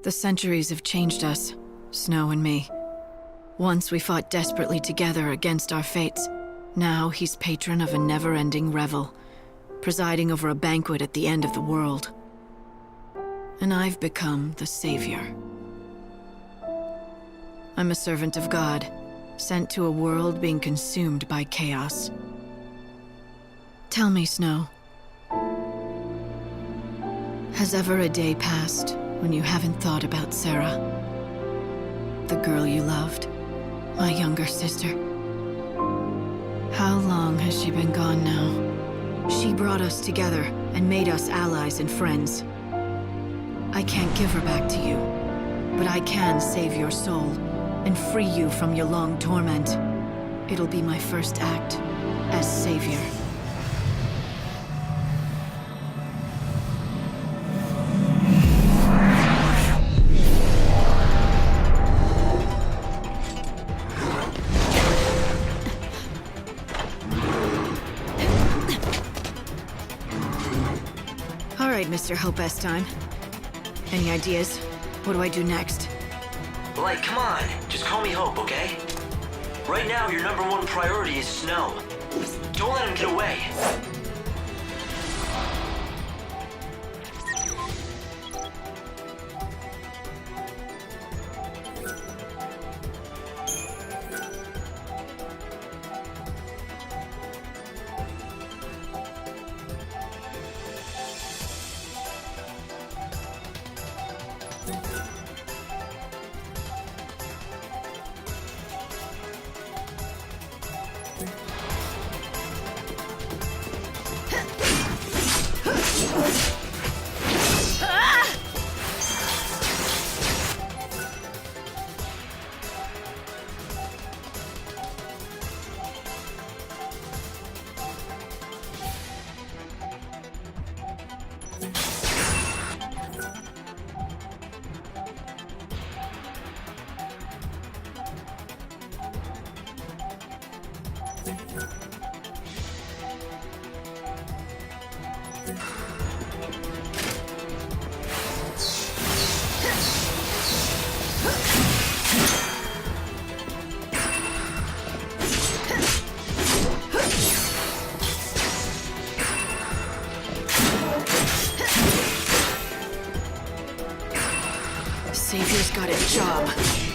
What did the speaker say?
The centuries have changed us, Snow and me. Once we fought desperately together against our fates. Now he's patron of a never-ending revel, presiding over a banquet at the end of the world. And I've become the savior. I'm a servant of God, sent to a world being consumed by chaos. Tell me, Snow, has ever a day passed when you haven't thought about Sarah? The girl you loved, my younger sister. How long has she been gone now? She brought us together and made us allies and friends. I can't give her back to you, but I can save your soul and free you from your long torment. It'll be my first act as savior. All right, Mr. Hopestime. Any ideas? What do I do next? Like, come on. Just call me Hope, okay? Right now, your #1 priority is Snow. Don't let him get away. Savior's got a job.